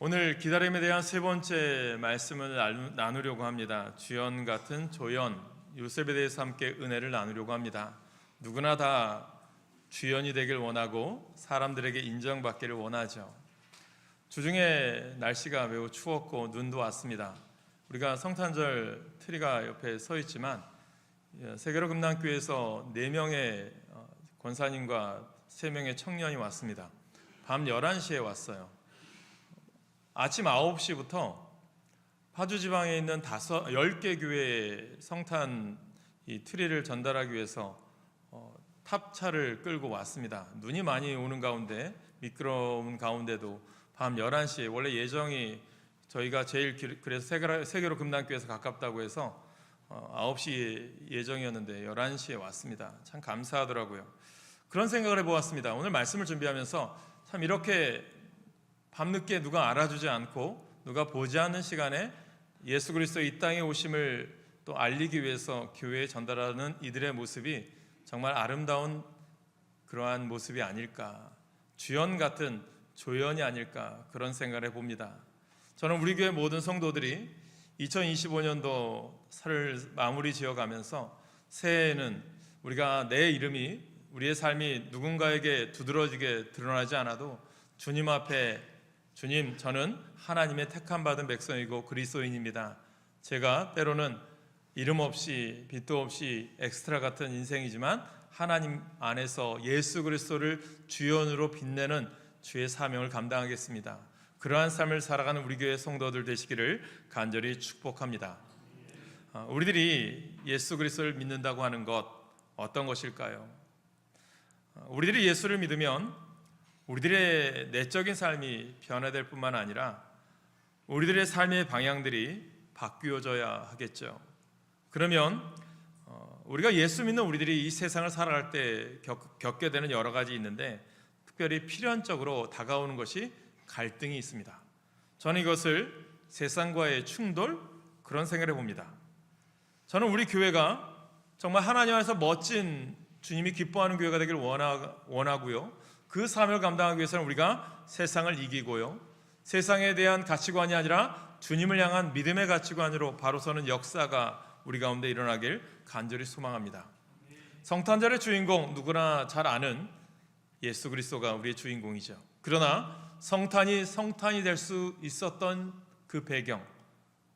오늘 기다림에 대한 세 번째 말씀을 나누려고 합니다. 주연 같은 조연, 요셉에 대해서 함께 은혜를 나누려고 합니다. 누구나 다 주연이 되길 원하고 사람들에게 인정받기를 원하죠. 주중에 날씨가 매우 추웠고 눈도 왔습니다. 우리가 성탄절 트리가 옆에 서 있지만 세계로 금남교회에서 4명의 권사님과 3명의 청년이 왔습니다. 밤 11시에 왔어요. 아침 9시부터 파주지방에 있는 10개 교회의 성탄 이 트리를 전달하기 위해서 탑차를 끌고 왔습니다. 눈이 많이 오는 가운데, 미끄러운 가운데도 밤 11시에, 원래 예정이 저희가 제일 그래서 세계로 금남교회에서 가깝다고 해서 9시 예정이었는데 11시에 왔습니다. 참 감사하더라고요. 그런 생각을 해보았습니다. 오늘 말씀을 준비하면서 참 이렇게 밤늦게 누가 알아주지 않고 누가 보지 않는 시간에 예수 그리스도 이 땅에 오심을 또 알리기 위해서 교회에 전달하는 이들의 모습이 정말 아름다운 그러한 모습이 아닐까, 주연 같은 조연이 아닐까, 그런 생각을 해봅니다. 저는 우리 교회 모든 성도들이 2025년도 살을 마무리 지어가면서 새해에는 우리가 내 이름이, 우리의 삶이 누군가에게 두드러지게 드러나지 않아도 주님 앞에, 주님, 저는 하나님의 택함 받은 백성이고 그리스도인입니다. 제가 때로는 이름 없이 빛도 없이 엑스트라 같은 인생이지만 하나님 안에서 예수 그리스도를 주연으로 빛내는 주의 사명을 감당하겠습니다. 그러한 삶을 살아가는 우리 교회 성도들 되시기를 간절히 축복합니다. 우리들이 예수 그리스도를 믿는다고 하는 것, 어떤 것일까요? 우리들이 예수를 믿으면 우리들의 내적인 삶이 변화될 뿐만 아니라 우리들의 삶의 방향들이 바뀌어져야 하겠죠. 그러면 우리가 예수 믿는 우리들이 이 세상을 살아갈 때 겪게 되는 여러 가지 있는데, 특별히 필연적으로 다가오는 것이 갈등이 있습니다. 저는 이것을 세상과의 충돌, 그런 생각을 해봅니다. 저는 우리 교회가 정말 하나님 안에서 멋진, 주님이 기뻐하는 교회가 되길 원하고요. 그 사명을 감당하기 위해서는 우리가 세상을 이기고요, 세상에 대한 가치관이 아니라 주님을 향한 믿음의 가치관으로 바로 서는 역사가 우리 가운데 일어나길 간절히 소망합니다. 성탄절의 주인공, 누구나 잘 아는 예수 그리스도가 우리의 주인공이죠. 그러나 성탄이 될 수 있었던 그 배경,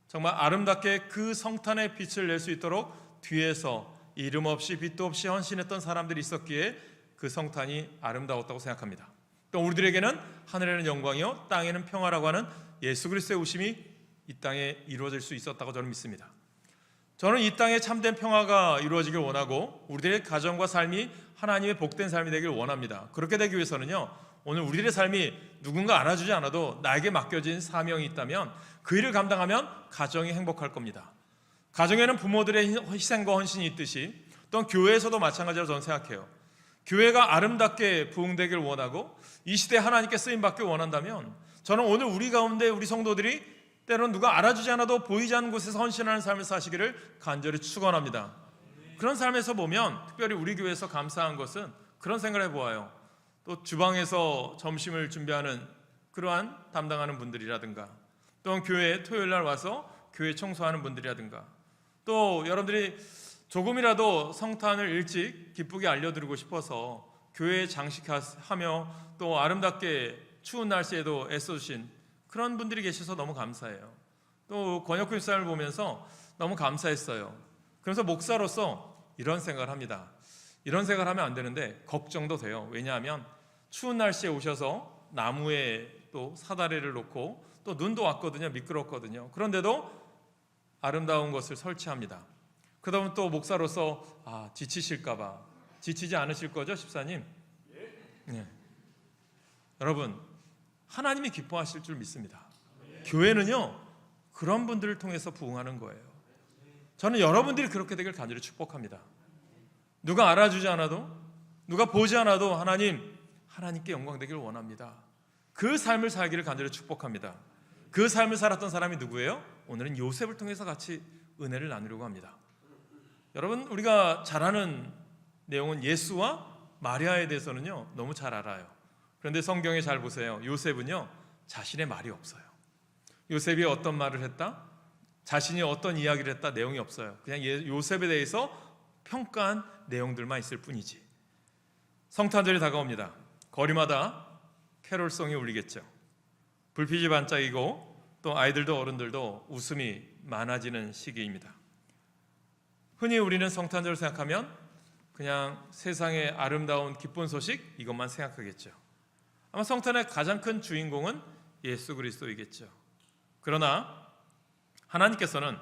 정말 아름답게 그 성탄의 빛을 낼 수 있도록 뒤에서 이름 없이 빛도 없이 헌신했던 사람들이 있었기에 그 성탄이 아름다웠다고 생각합니다. 또 우리들에게는 하늘에는 영광이요 땅에는 평화라고 하는 예수 그리스도의 오심이 이 땅에 이루어질 수 있었다고 저는 믿습니다. 저는 이 땅에 참된 평화가 이루어지길 원하고 우리들의 가정과 삶이 하나님의 복된 삶이 되길 원합니다. 그렇게 되기 위해서는요, 오늘 우리들의 삶이 누군가 알아주지 않아도 나에게 맡겨진 사명이 있다면 그 일을 감당하면 가정이 행복할 겁니다. 가정에는 부모들의 희생과 헌신이 있듯이 또한 교회에서도 마찬가지라고 저는 생각해요. 교회가 아름답게 부흥되길 원하고 이 시대에 하나님께 쓰임받길 원한다면 저는 오늘 우리 가운데 우리 성도들이 때로는 누가 알아주지 않아도 보이지 않는 곳에서 헌신하는 삶을 사시기를 간절히 축원합니다. 그런 삶에서 보면 특별히 우리 교회에서 감사한 것은 그런 생각을 해보아요. 또 주방에서 점심을 준비하는 그러한 담당하는 분들이라든가, 또는 교회에 토요일 날 와서 교회 청소하는 분들이라든가, 또 여러분들이 조금이라도 성탄을 일찍 기쁘게 알려드리고 싶어서 교회에 장식하며 또 아름답게 추운 날씨에도 애써주신 그런 분들이 계셔서 너무 감사해요. 또 권혁훈 집사님을 보면서 너무 감사했어요. 그래서 목사로서 이런 생각을 합니다. 이런 생각을 하면 안 되는데 걱정도 돼요. 왜냐하면 추운 날씨에 오셔서 나무에 또 사다리를 놓고 또 눈도 왔거든요. 미끄럽거든요. 그런데도 아름다운 것을 설치합니다. 그러다 보면 또 목사로서 지치실까봐, 지치지 않으실 거죠, 집사님? 네. 여러분, 하나님이 기뻐하실 줄 믿습니다. 교회는요, 그런 분들을 통해서 부흥하는 거예요. 저는 여러분들이 그렇게 되길 간절히 축복합니다. 누가 알아주지 않아도, 누가 보지 않아도 하나님께 영광 되기를 원합니다. 그 삶을 살기를 간절히 축복합니다. 그 삶을 살았던 사람이 누구예요? 오늘은 요셉을 통해서 같이 은혜를 나누려고 합니다. 여러분, 우리가 잘 아는 내용은 예수와 마리아에 대해서는요 너무 잘 알아요. 그런데 성경에 잘 보세요. 요셉은요 자신의 말이 없어요. 요셉이 어떤 말을 했다? 자신이 어떤 이야기를 했다? 내용이 없어요. 그냥 요셉에 대해서 평가한 내용들만 있을 뿐이지. 성탄절이 다가옵니다. 거리마다 캐롤송이 울리겠죠. 불빛이 반짝이고 또 아이들도 어른들도 웃음이 많아지는 시기입니다. 흔히 우리는 성탄절을 생각하면 그냥 세상의 아름다운 기쁜 소식 이것만 생각하겠죠. 아마 성탄의 가장 큰 주인공은 예수 그리스도이겠죠. 그러나 하나님께서는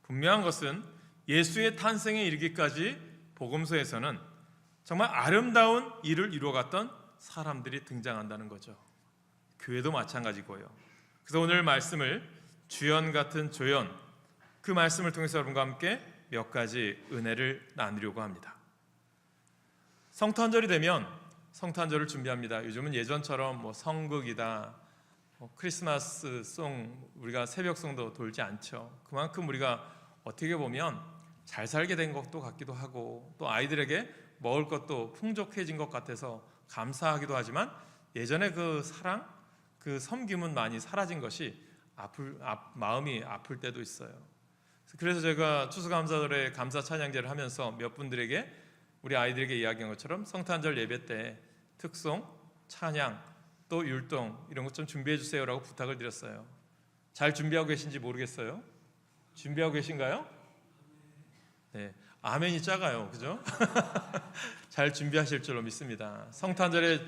분명한 것은 예수의 탄생에 이르기까지 복음서에서는 정말 아름다운 일을 이루어갔던 사람들이 등장한다는 거죠. 교회도 마찬가지고요. 그래서 오늘 말씀을 주연 같은 조연, 그 말씀을 통해서 여러분과 함께 몇 가지 은혜를 나누려고 합니다. 성탄절이 되면 성탄절을 준비합니다. 요즘은 예전처럼 뭐 성극이다, 크리스마스 송, 우리가 새벽송도 돌지 않죠. 그만큼 우리가 어떻게 보면 잘 살게 된 것도 같기도 하고 또 아이들에게 먹을 것도 풍족해진 것 같아서 감사하기도 하지만 예전에 그 사랑, 그 섬김은 많이 사라진 것이 마음이 아플 때도 있어요. 그래서 제가 추수감사절에 감사 찬양제를 하면서 몇 분들에게 우리 아이들에게 이야기한 것처럼 성탄절 예배 때 특송, 찬양, 또 율동 이런 것 좀 준비해 주세요라고 부탁을 드렸어요. 잘 준비하고 계신지 모르겠어요. 준비하고 계신가요? 네, 아멘이 작아요, 그죠? 잘 준비하실 줄로 믿습니다. 성탄절의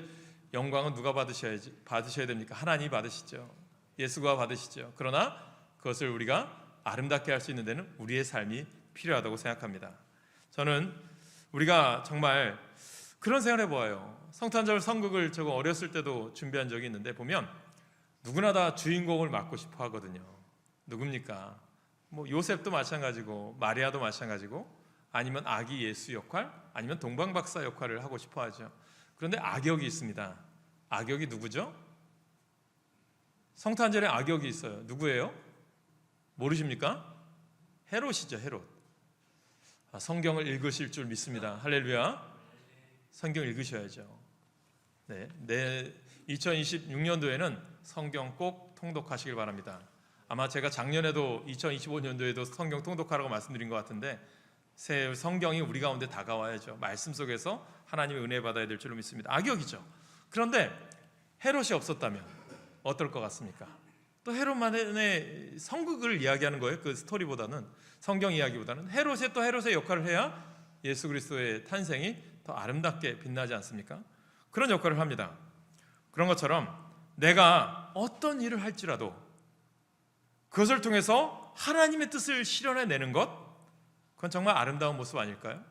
영광은 누가 받으셔야 됩니까? 하나님이 받으시죠. 예수가 받으시죠. 그러나 그것을 우리가 아름답게 할 수 있는 데는 우리의 삶이 필요하다고 생각합니다. 저는 우리가 정말 그런 생각을 해보아요. 성탄절 성극을 저거 어렸을 때도 준비한 적이 있는데 보면 누구나 다 주인공을 맡고 싶어 하거든요. 누굽니까? 뭐 요셉도 마찬가지고 마리아도 마찬가지고 아니면 아기 예수 역할 아니면 동방박사 역할을 하고 싶어 하죠. 그런데 악역이 있습니다. 악역이 누구죠? 성탄절에 악역이 있어요. 누구예요? 모르십니까? 헤롯이죠. 헤롯. 성경을 읽으실 줄 믿습니다. 할렐루야. 성경 읽으셔야죠. 네, 2026년도에는 성경 꼭 통독하시길 바랍니다. 아마 제가 작년에도 2025년도에도 성경 통독하라고 말씀드린 것 같은데 새 성경이 우리 가운데 다가와야죠. 말씀 속에서 하나님의 은혜 받아야 될 줄로 믿습니다. 악역이죠. 그런데 헤롯이 없었다면 어떨 것 같습니까? 또 헤롯만의 성극을 이야기하는 거예요. 그 스토리보다는 성경 이야기보다는 헤롯의 또 헤롯의 역할을 해야 예수 그리스도의 탄생이 더 아름답게 빛나지 않습니까? 그런 역할을 합니다. 그런 것처럼 내가 어떤 일을 할지라도 그것을 통해서 하나님의 뜻을 실현해내는 것, 그건 정말 아름다운 모습 아닐까요?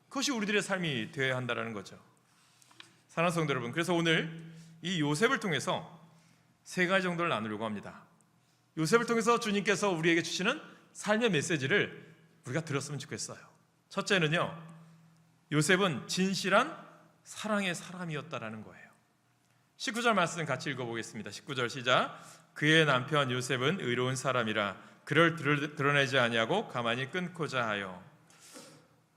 그것이 우리들의 삶이 되어야 한다는 거죠. 사랑하는 성도 여러분, 그래서 오늘 이 요셉을 통해서 세 가지 정도를 나누려고 합니다. 요셉을 통해서 주님께서 우리에게 주시는 삶의 메시지를 우리가 들었으면 좋겠어요. 첫째는요, 요셉은 진실한 사랑의 사람이었다라는 거예요. 19절 말씀 같이 읽어보겠습니다. 19절 시작. 그의 남편 요셉은 의로운 사람이라 그를 드러내지 아니하고 가만히 끊고자 하여.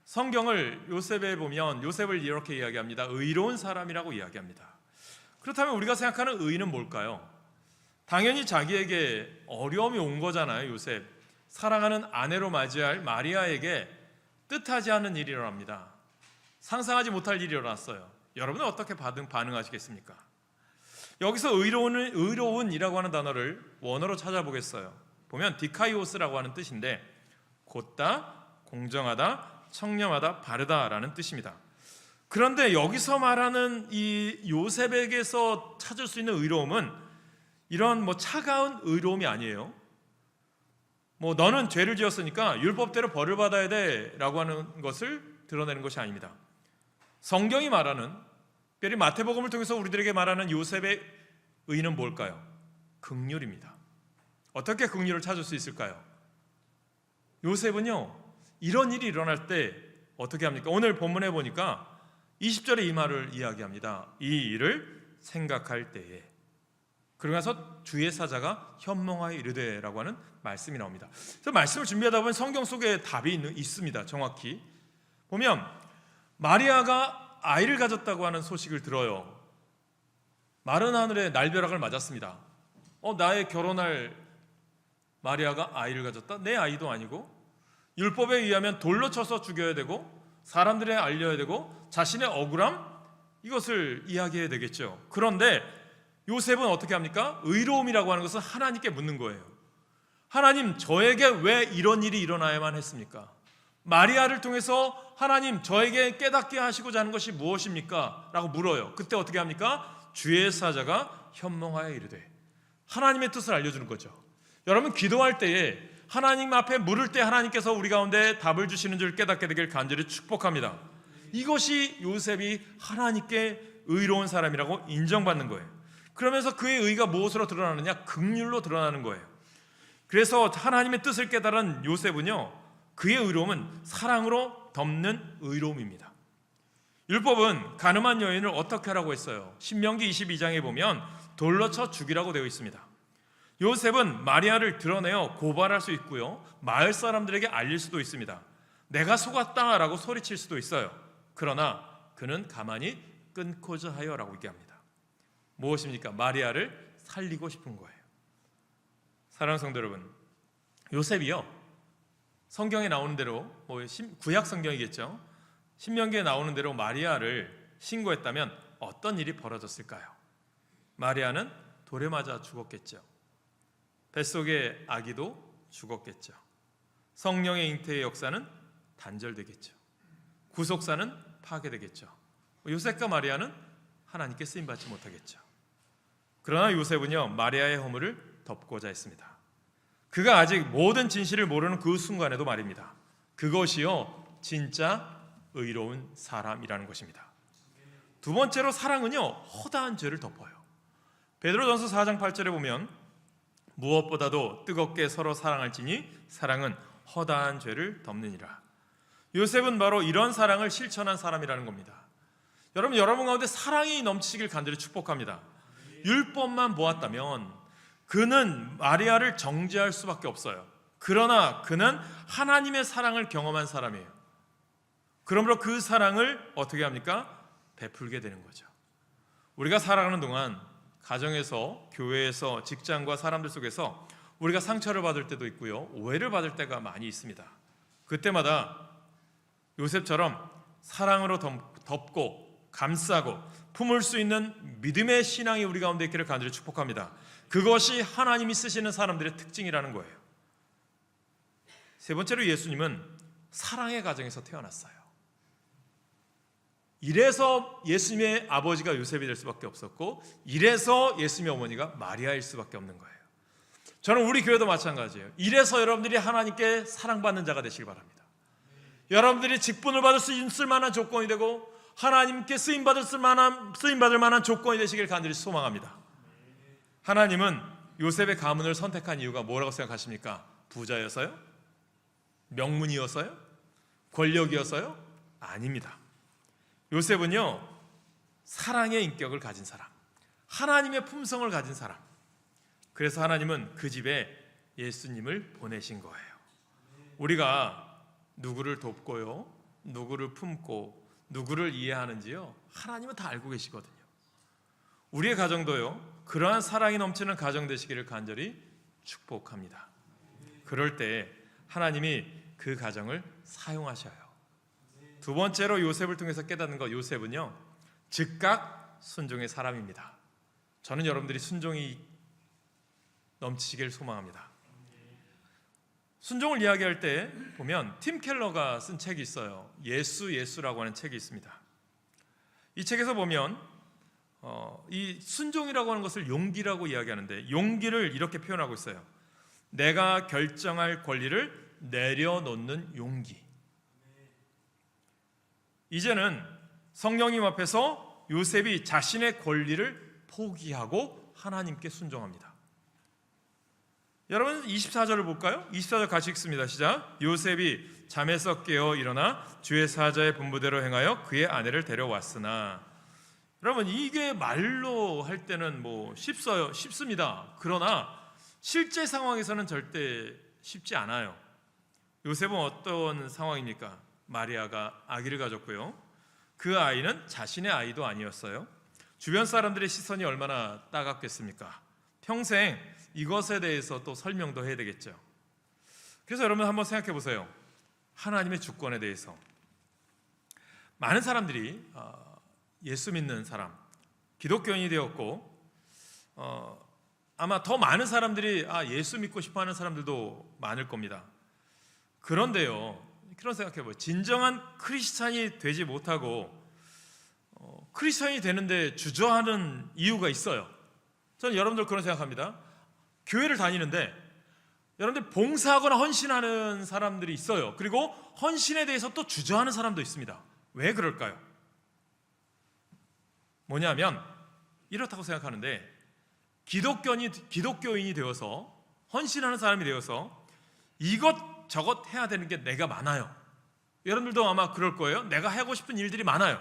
성경을 요셉에 보면 요셉을 이렇게 이야기합니다. 의로운 사람이라고 이야기합니다. 그렇다면 우리가 생각하는 의는 뭘까요? 당연히 자기에게 어려움이 온 거잖아요. 요셉, 사랑하는 아내로 맞이할 마리아에게 뜻하지 않은 일이 일어납니다. 상상하지 못할 일이 일어났어요. 여러분은 어떻게 반응하시겠습니까? 여기서 의로운이라고 하는 단어를 원어로 찾아보겠어요. 보면 디카이오스라고 하는 뜻인데 곧다, 공정하다, 청렴하다, 바르다라는 뜻입니다. 그런데 여기서 말하는 이 요셉에게서 찾을 수 있는 의로움은 이런 차가운 의로움이 아니에요. 너는 죄를 지었으니까 율법대로 벌을 받아야 돼라고 하는 것을 드러내는 것이 아닙니다. 성경이 말하는, 특별히 마태복음을 통해서 우리들에게 말하는 요셉의 의는 뭘까요? 긍휼입니다. 어떻게 긍휼을 찾을 수 있을까요? 요셉은요, 이런 일이 일어날 때 어떻게 합니까? 오늘 본문에 보니까 20절에 이 말을 이야기합니다. 이 일을 생각할 때에. 그러고 나서 주의 사자가 현몽하여 이르되라고 하는 말씀이 나옵니다. 그래서 말씀을 준비하다 보면 성경 속에 답이 있습니다. 정확히 보면 마리아가 아이를 가졌다고 하는 소식을 들어요. 마른 하늘에 날벼락을 맞았습니다. 나의 결혼할 마리아가 아이를 가졌다? 내 아이도 아니고, 율법에 의하면 돌로 쳐서 죽여야 되고 사람들에 알려야 되고 자신의 억울함, 이것을 이야기해야 되겠죠. 그런데 요셉은 어떻게 합니까? 의로움이라고 하는 것은 하나님께 묻는 거예요. 하나님, 저에게 왜 이런 일이 일어나야만 했습니까? 마리아를 통해서 하나님, 저에게 깨닫게 하시고자 하는 것이 무엇입니까? 라고 물어요. 그때 어떻게 합니까? 주의 사자가 현몽하여 이르되, 하나님의 뜻을 알려주는 거죠. 여러분, 기도할 때에 하나님 앞에 물을 때 하나님께서 우리 가운데 답을 주시는 줄 깨닫게 되길 간절히 축복합니다. 이것이 요셉이 하나님께 의로운 사람이라고 인정받는 거예요. 그러면서 그의 의가 무엇으로 드러나느냐? 긍휼로 드러나는 거예요. 그래서 하나님의 뜻을 깨달은 요셉은요, 그의 의로움은 사랑으로 덮는 의로움입니다. 율법은 가늠한 여인을 어떻게 하라고 했어요? 신명기 22장에 보면 돌로 쳐 죽이라고 되어 있습니다. 요셉은 마리아를 드러내어 고발할 수 있고요, 마을 사람들에게 알릴 수도 있습니다. 내가 속았다라고 소리칠 수도 있어요. 그러나 그는 가만히 끊고자 하여라고 얘기합니다. 무엇입니까? 마리아를 살리고 싶은 거예요. 사랑하는 성도 여러분, 요셉이요, 성경에 나오는 대로, 구약 성경이겠죠, 신명기에 나오는 대로 마리아를 신고했다면 어떤 일이 벌어졌을까요? 마리아는 돌에 맞아 죽었겠죠. 뱃속의 아기도 죽었겠죠. 성령의 잉태의 역사는 단절되겠죠. 구속사는 파괴되겠죠. 요셉과 마리아는 하나님께 쓰임받지 못하겠죠. 그러나 요셉은요, 마리아의 허물을 덮고자 했습니다. 그가 아직 모든 진실을 모르는 그 순간에도 말입니다. 그것이요, 진짜 의로운 사람이라는 것입니다. 두 번째로 사랑은요, 허다한 죄를 덮어요. 베드로전서 4장 8절에 보면 무엇보다도 뜨겁게 서로 사랑할지니 사랑은 허다한 죄를 덮느니라. 요셉은 바로 이런 사랑을 실천한 사람이라는 겁니다. 여러분 가운데 사랑이 넘치길 간절히 축복합니다. 율법만 보았다면 그는 마리아를 정죄할 수밖에 없어요. 그러나 그는 하나님의 사랑을 경험한 사람이에요. 그러므로 그 사랑을 어떻게 합니까? 베풀게 되는 거죠. 우리가 살아가는 동안 가정에서, 교회에서, 직장과 사람들 속에서 우리가 상처를 받을 때도 있고요, 오해를 받을 때가 많이 있습니다. 그때마다 요셉처럼 사랑으로 덮고 감싸고 품을 수 있는 믿음의 신앙이 우리 가운데 있기를 간절히 축복합니다. 그것이 하나님이 쓰시는 사람들의 특징이라는 거예요. 세 번째로, 예수님은 사랑의 가정에서 태어났어요. 이래서 예수님의 아버지가 요셉이 될 수밖에 없었고, 이래서 예수님의 어머니가 마리아일 수밖에 없는 거예요. 저는 우리 교회도 마찬가지예요. 이래서 여러분들이 하나님께 사랑받는 자가 되시길 바랍니다. 여러분들이 직분을 받을 수 있을 만한 조건이 되고 하나님께 쓰임받을 만한 조건이 되시길 간절히 소망합니다. 하나님은 요셉의 가문을 선택한 이유가 뭐라고 생각하십니까? 부자여서요? 명문이어서요? 권력이어서요? 아닙니다. 요셉은요, 사랑의 인격을 가진 사람, 하나님의 품성을 가진 사람. 그래서 하나님은 그 집에 예수님을 보내신 거예요. 우리가 누구를 돕고요, 누구를 품고 누구를 이해하는지요, 하나님은 다 알고 계시거든요. 우리의 가정도요, 그러한 사랑이 넘치는 가정 되시기를 간절히 축복합니다. 그럴 때 하나님이 그 가정을 사용하셔요. 두 번째로 요셉을 통해서 깨닫는 것, 요셉은요, 즉각 순종의 사람입니다. 저는 여러분들이 순종이 넘치시길 소망합니다. 순종을 이야기할 때 보면 팀 켈러가 쓴 책이 있어요. 예수라고 하는 책이 있습니다. 이 책에서 보면 이 순종이라고 하는 것을 용기라고 이야기하는데, 용기를 이렇게 표현하고 있어요. 내가 결정할 권리를 내려놓는 용기. 이제는 성령님 앞에서 요셉이 자신의 권리를 포기하고 하나님께 순종합니다. 여러분 24절을 볼까요? 24절 같이 읽습니다. 시작. 요셉이 잠에서 깨어 일어나 주의 사자의 분부대로 행하여 그의 아내를 데려왔으나. 여러분, 이게 말로 할 때는 쉽습니다. 그러나 실제 상황에서는 절대 쉽지 않아요. 요셉은 어떤 상황입니까? 마리아가 아기를 가졌고요, 그 아이는 자신의 아이도 아니었어요. 주변 사람들의 시선이 얼마나 따갑겠습니까? 평생 이것에 대해서 또 설명도 해야 되겠죠. 그래서 여러분 한번 생각해 보세요. 하나님의 주권에 대해서 많은 사람들이 예수 믿는 사람, 기독교인이 되었고 아마 더 많은 사람들이 예수 믿고 싶어하는 사람들도 많을 겁니다. 그런데요, 그런 생각해 봐요. 진정한 크리스찬이 되지 못하고 크리스찬이 되는데 주저하는 이유가 있어요. 저는 여러분들 그런 생각합니다. 교회를 다니는데 여러분들 봉사하거나 헌신하는 사람들이 있어요. 그리고 헌신에 대해서 또 주저하는 사람도 있습니다. 왜 그럴까요? 뭐냐면 이렇다고 생각하는데, 기독교인이 되어서 헌신하는 사람이 되어서 이것저것 해야 되는 게 내가 많아요. 여러분들도 아마 그럴 거예요. 내가 하고 싶은 일들이 많아요.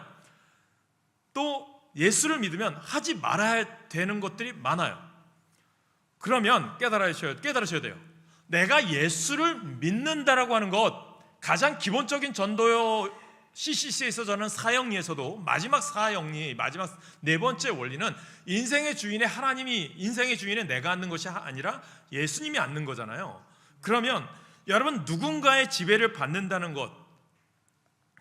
또 예수를 믿으면 하지 말아야 되는 것들이 많아요. 그러면 깨달으셔야 돼요. 내가 예수를 믿는다라고 하는 것, 가장 기본적인 전도요 CCC에서 저는 사형리에서도 마지막 사형리, 마지막 네 번째 원리는 인생의 주인의 하나님이, 인생의 주인은 내가 앉는 것이 아니라 예수님이 앉는 거잖아요. 그러면 여러분, 누군가의 지배를 받는다는 것,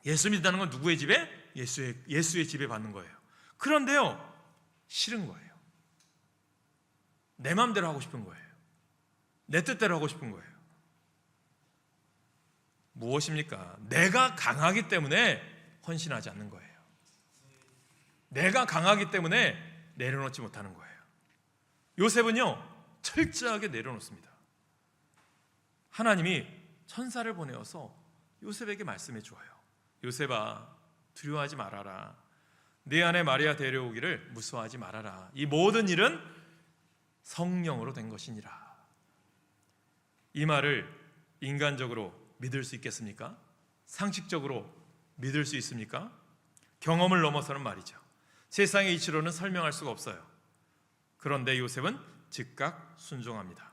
예수 믿는다는 건 누구의 지배? 예수의 지배 받는 거예요. 그런데요, 싫은 거예요. 내 마음대로 하고 싶은 거예요. 내 뜻대로 하고 싶은 거예요. 무엇입니까? 내가 강하기 때문에 헌신하지 않는 거예요. 내가 강하기 때문에 내려놓지 못하는 거예요. 요셉은요, 철저하게 내려놓습니다. 하나님이 천사를 보내어서 요셉에게 말씀해 주어요. 요셉아, 두려워하지 말아라. 네 안에 마리아 데려오기를 무서워하지 말아라. 이 모든 일은 성령으로 된 것이니라. 이 말을 인간적으로 믿을 수 있겠습니까? 상식적으로 믿을 수 있습니까? 경험을 넘어서는 말이죠. 세상의 이치로는 설명할 수가 없어요. 그런데 요셉은 즉각 순종합니다.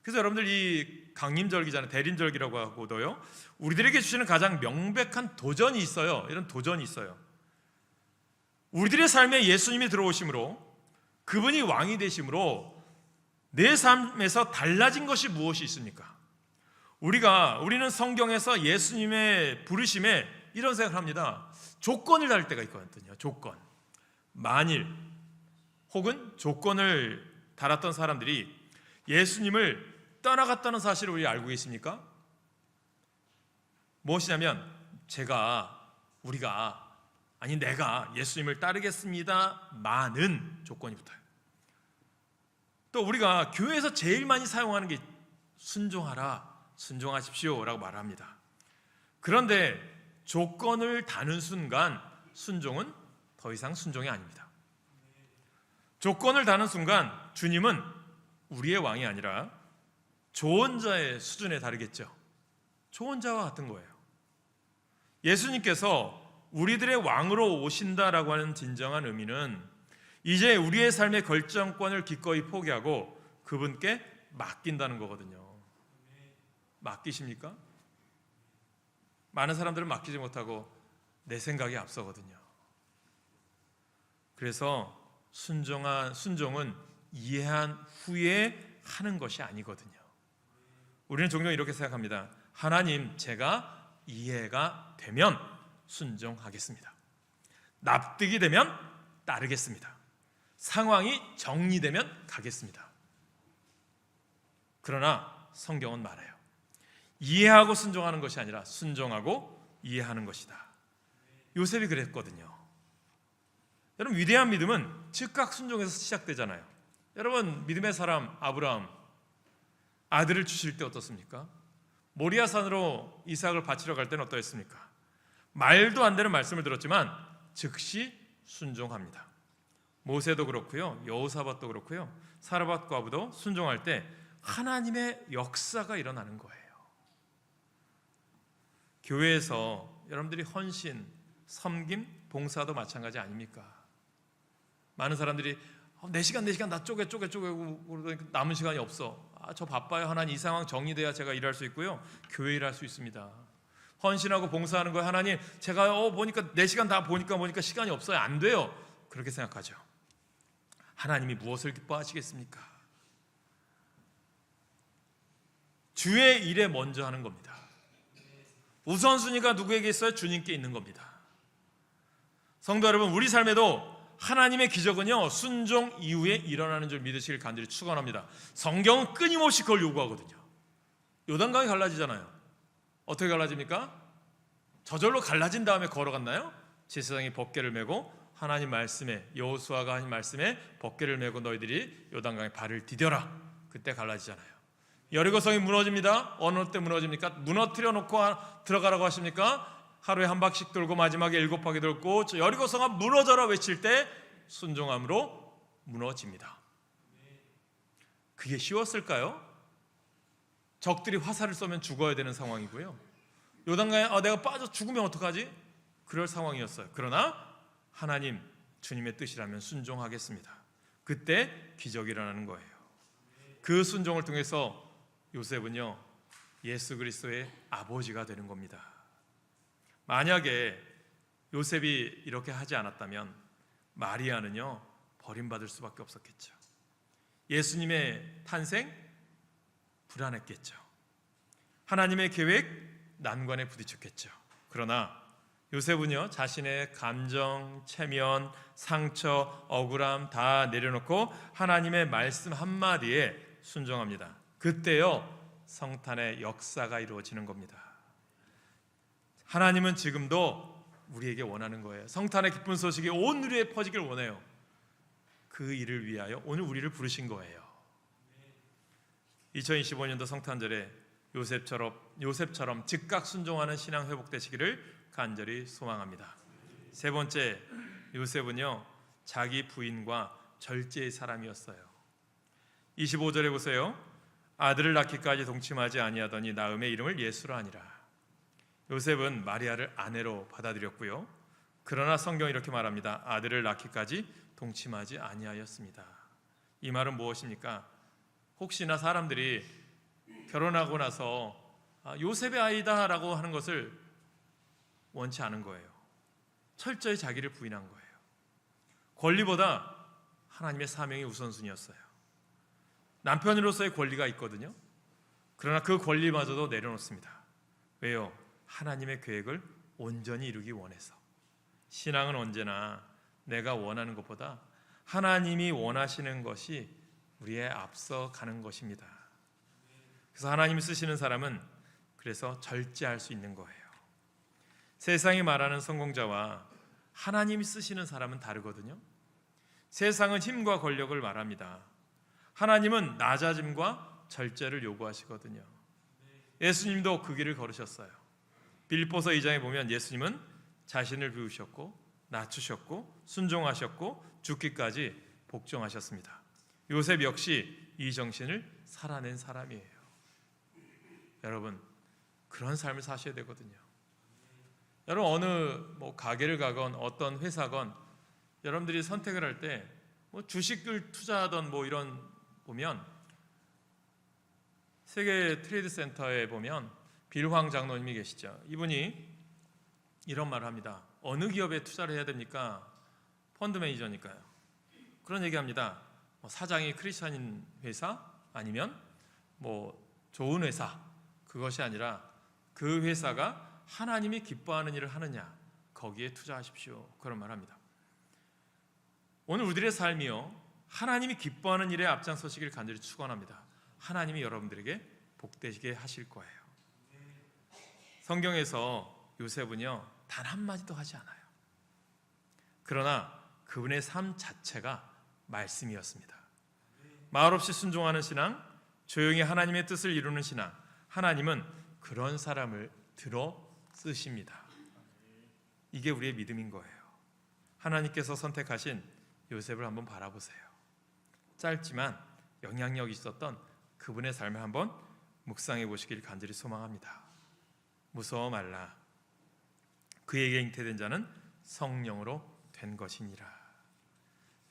그래서 여러분들 이 강림절기잖아요. 대림절기라고 하고도요, 우리들에게 주시는 가장 명백한 도전이 있어요. 이런 도전이 있어요. 우리들의 삶에 예수님이 들어오심으로, 그분이 왕이 되심으로 내 삶에서 달라진 것이 무엇이 있습니까? 우리는 성경에서 예수님의 부르심에 이런 생각을 합니다. 조건을 달 때가 있거든요. 조건. 만일 혹은 조건을 달았던 사람들이 예수님을 떠나갔다는 사실을 우리 알고 계십니까? 무엇이냐면 내가 예수님을 따르겠습니다만은 조건이 붙어요. 또 우리가 교회에서 제일 많이 사용하는 게 순종하십시오 라고 말합니다. 그런데 조건을 다는 순간 순종은 더 이상 순종이 아닙니다. 조건을 다는 순간 주님은 우리의 왕이 아니라 조언자의 수준에 다르겠죠. 조언자와 같은 거예요. 예수님께서 우리들의 왕으로 오신다라고 하는 진정한 의미는 이제 우리의 삶의 결정권을 기꺼이 포기하고 그분께 맡긴다는 거거든요. 맡기십니까? 많은 사람들은 맡기지 못하고 내 생각이 앞서거든요. 그래서 순종은 이해한 후에 하는 것이 아니거든요. 우리는 종종 이렇게 생각합니다. 하나님, 제가 이해가 되면 순종하겠습니다. 납득이 되면 따르겠습니다. 상황이 정리되면 가겠습니다. 그러나 성경은 말해요. 이해하고 순종하는 것이 아니라 순종하고 이해하는 것이다. 요셉이 그랬거든요. 여러분, 위대한 믿음은 즉각 순종에서 시작되잖아요. 여러분, 믿음의 사람 아브라함, 아들을 주실 때 어떻습니까? 모리아산으로 이삭을 바치러 갈 때는 어떠했습니까? 말도 안 되는 말씀을 들었지만 즉시 순종합니다. 모세도 그렇고요, 여호사밧도 그렇고요, 사르밧 과부도 순종할 때 하나님의 역사가 일어나는 거예요. 교회에서 여러분들이 헌신, 섬김, 봉사도 마찬가지 아닙니까? 많은 사람들이 내 시간 나 쪼개고 남은 시간이 없어. 저 바빠요. 하나님, 이 상황 정리돼야 제가 일할 수 있고요, 교회 일할 수 있습니다. 헌신하고 봉사하는 거예요. 하나님, 제가 보니까 내 시간 다 보니까 시간이 없어요. 안 돼요. 그렇게 생각하죠. 하나님이 무엇을 기뻐하시겠습니까? 주의 일에 먼저 하는 겁니다. 우선순위가 누구에게 있어요? 주님께 있는 겁니다. 성도 여러분, 우리 삶에도 하나님의 기적은요, 순종 이후에 일어나는 줄 믿으시길 간절히 축원합니다. 성경은 끊임없이 그걸 요구하거든요. 요단강이 갈라지잖아요. 어떻게 갈라집니까? 저절로 갈라진 다음에 걸어갔나요? 제사장이 법궤를 메고 하나님 말씀에, 여호수아가 하신 말씀에 법궤를 메고 너희들이 요단강에 발을 디뎌라. 그때 갈라지잖아요. 여리고성이 무너집니다. 어느 때 무너집니까? 무너뜨려 놓고 들어가라고 하십니까? 하루에 한 바퀴씩 돌고 마지막에 7바퀴 돌고 여리고성아 무너져라 외칠 때 순종함으로 무너집니다. 그게 쉬웠을까요? 적들이 화살을 쏘면 죽어야 되는 상황이고요. 요단강에 내가 빠져 죽으면 어떡하지? 그럴 상황이었어요. 그러나 하나님, 주님의 뜻이라면 순종하겠습니다. 그때 기적이 일어나는 거예요. 그 순종을 통해서 요셉은요, 예수 그리스도의 아버지가 되는 겁니다. 만약에 요셉이 이렇게 하지 않았다면 마리아는요, 버림받을 수밖에 없었겠죠. 예수님의 탄생 불안했겠죠. 하나님의 계획 난관에 부딪혔겠죠. 그러나 요셉은요, 자신의 감정, 체면, 상처, 억울함 다 내려놓고 하나님의 말씀 한마디에 순종합니다. 그때요, 성탄의 역사가 이루어지는 겁니다. 하나님은 지금도 우리에게 원하는 거예요. 성탄의 기쁜 소식이 온 누리에 퍼지길 원해요. 그 일을 위하여 오늘 우리를 부르신 거예요. 2025년도 성탄절에 요셉처럼 즉각 순종하는 신앙 회복되시기를 간절히 소망합니다. 세 번째, 요셉은요, 자기 부인과 절제의 사람이었어요. 25절에 보세요. 아들을 낳기까지 동침하지 아니하더니 나음의 이름을 예수라 하니라. 요셉은 마리아를 아내로 받아들였고요. 그러나 성경이 이렇게 말합니다. 아들을 낳기까지 동침하지 아니하였습니다. 이 말은 무엇입니까? 혹시나 사람들이 결혼하고 나서 요셉의 아이다라고 하는 것을 원치 않은 거예요. 철저히 자기를 부인한 거예요. 권리보다 하나님의 사명이 우선순위였어요. 남편으로서의 권리가 있거든요. 그러나 그 권리마저도 내려놓습니다. 왜요? 하나님의 계획을 온전히 이루기 원해서. 신앙은 언제나 내가 원하는 것보다 하나님이 원하시는 것이 우리의 앞서 가는 것입니다. 그래서 하나님이 쓰시는 사람은 그래서 절제할 수 있는 거예요. 세상이 말하는 성공자와 하나님이 쓰시는 사람은 다르거든요. 세상은 힘과 권력을 말합니다. 하나님은 낮아짐과 절제를 요구하시거든요. 예수님도 그 길을 걸으셨어요. 빌립보서 2장에 보면 예수님은 자신을 비우셨고 낮추셨고 순종하셨고 죽기까지 복종하셨습니다. 요셉 역시 이 정신을 살아낸 사람이에요. 여러분, 그런 삶을 사셔야 되거든요. 여러분, 어느 가게를 가건 어떤 회사건 여러분들이 선택을 할 때 주식을 투자하던 이런 보면 세계 트레이드 센터에 보면 빌황 장로님이 계시죠. 이분이 이런 말을 합니다. 어느 기업에 투자를 해야 됩니까? 펀드 매니저니까요. 그런 얘기합니다. 사장이 크리스찬인 회사 아니면 좋은 회사, 그것이 아니라 그 회사가 하나님이 기뻐하는 일을 하느냐, 거기에 투자하십시오. 그런 말 합니다. 오늘 우리들의 삶이요, 하나님이 기뻐하는 일에 앞장서시길 간절히 축원합니다. 하나님이 여러분들에게 복되시게 하실 거예요. 성경에서 요셉은요, 단 한마디도 하지 않아요. 그러나 그분의 삶 자체가 말씀이었습니다. 말없이 순종하는 신앙, 조용히 하나님의 뜻을 이루는 신앙, 하나님은 그런 사람을 들어 쓰십니다. 이게 우리의 믿음인 거예요. 하나님께서 선택하신 요셉을 한번 바라보세요. 짧지만 영향력이 있었던 그분의 삶을 한번 묵상해 보시길 간절히 소망합니다. 무서워 말라. 그에게 잉태된 자는 성령으로 된 것이니라.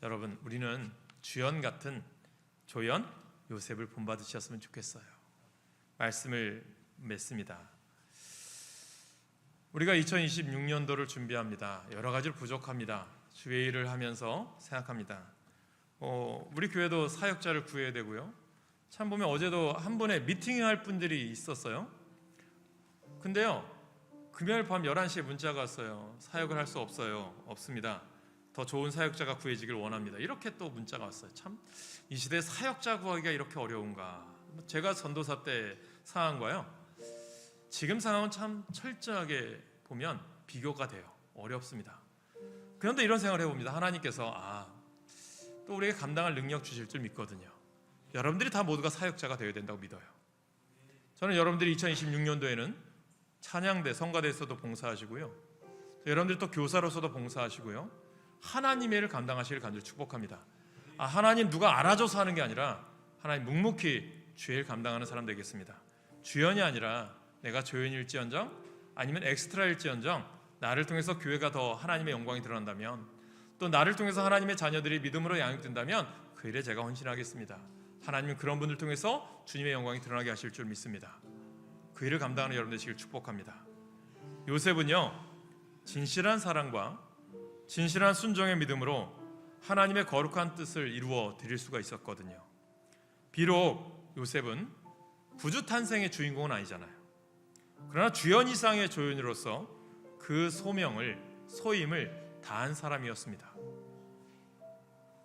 여러분, 우리는 주연 같은 조연 요셉을 본받으셨으면 좋겠어요. 말씀을 맺습니다. 우리가 2026년도를 준비합니다. 여러 가지로 부족합니다. 주의 일을 하면서 생각합니다. 우리 교회도 사역자를 구해야 되고요. 참 보면 어제도 한 번에 미팅할 분들이 있었어요. 근데요, 금요일 밤 11시에 문자가 왔어요. 사역을 할 수 없습니다. 더 좋은 사역자가 구해지길 원합니다. 이렇게 또 문자가 왔어요. 참 이 시대에 사역자 구하기가 이렇게 어려운가. 제가 전도사 때 상황과요, 지금 상황은 참 철저하게 보면 비교가 돼요. 어렵습니다. 그런데 이런 생각을 해봅니다. 하나님께서 또 우리에게 감당할 능력 주실 줄 믿거든요. 여러분들이 다 모두가 사역자가 되어야 된다고 믿어요. 저는 여러분들이 2026년도에는 찬양대, 성가대에서도 봉사하시고요, 여러분들이 또 교사로서도 봉사하시고요, 하나님의 일을 감당하시길 간절히 축복합니다. 하나님 누가 알아줘서 하는 게 아니라 하나님 묵묵히 주의 일 감당하는 사람 되겠습니다. 주연이 아니라 내가 조연일지언정 아니면 엑스트라일지언정 나를 통해서 교회가 더 하나님의 영광이 드러난다면, 또 나를 통해서 하나님의 자녀들이 믿음으로 양육된다면 그 일에 제가 헌신하겠습니다. 하나님은 그런 분들 통해서 주님의 영광이 드러나게 하실 줄 믿습니다. 그 일을 감당하는 여러분 되시길 축복합니다. 요셉은요, 진실한 사랑과 진실한 순종의 믿음으로 하나님의 거룩한 뜻을 이루어 드릴 수가 있었거든요. 비록 요셉은 구주 탄생의 주인공은 아니잖아요. 그러나 주연 이상의 조연으로서 그 소임을 다한 사람이었습니다.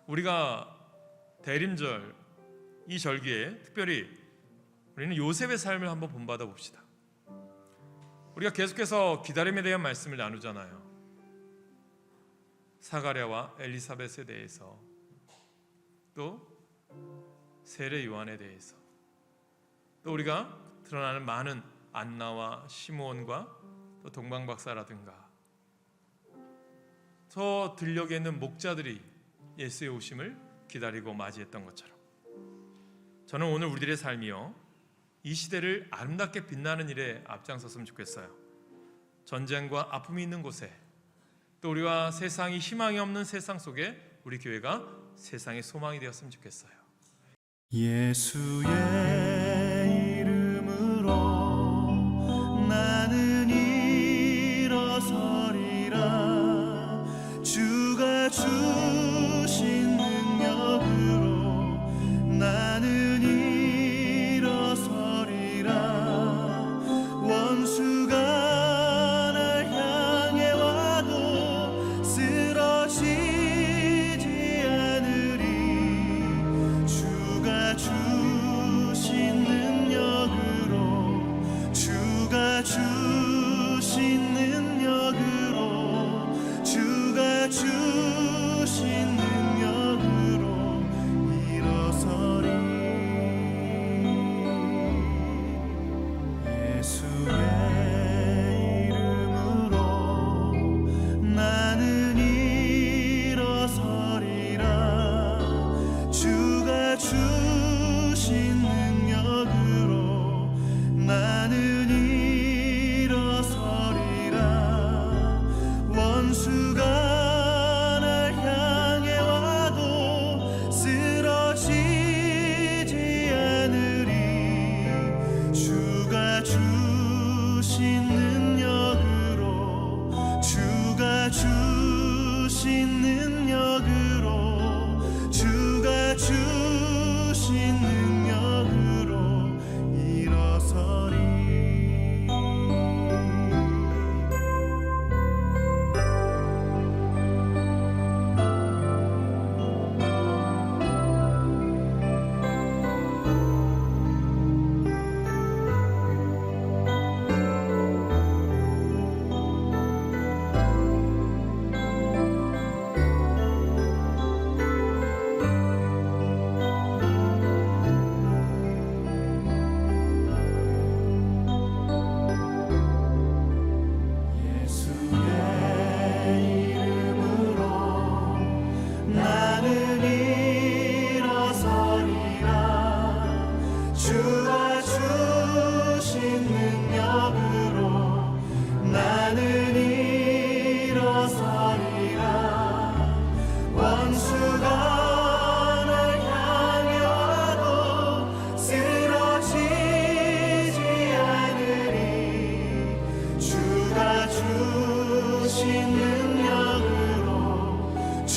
우리가 대림절 이 절기에 특별히 우리는 요셉의 삶을 한번 본받아 봅시다. 우리가 계속해서 기다림에 대한 말씀을 나누잖아요. 사가랴와 엘리사벳에 대해서, 또 세례 요한에 대해서, 또 우리가 드러나는 많은 안나와 시므온과 또 동방박사라든가 저 들녘에 있는 목자들이 예수의 오심을 기다리고 맞이했던 것처럼, 저는 오늘 우리들의 삶이요, 이 시대를 아름답게 빛나는 일에 앞장섰으면 좋겠어요. 전쟁과 아픔이 있는 곳에, 또 우리와 세상이 희망이 없는 세상 속에 우리 교회가 세상의 소망이 되었으면 좋겠어요. 예수의 이름으로 나는 일어서리라. 주가 주신 능력으로 나는 일어서리라. 원수가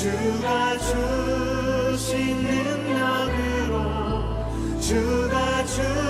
주가 주신 능력으로 주가 주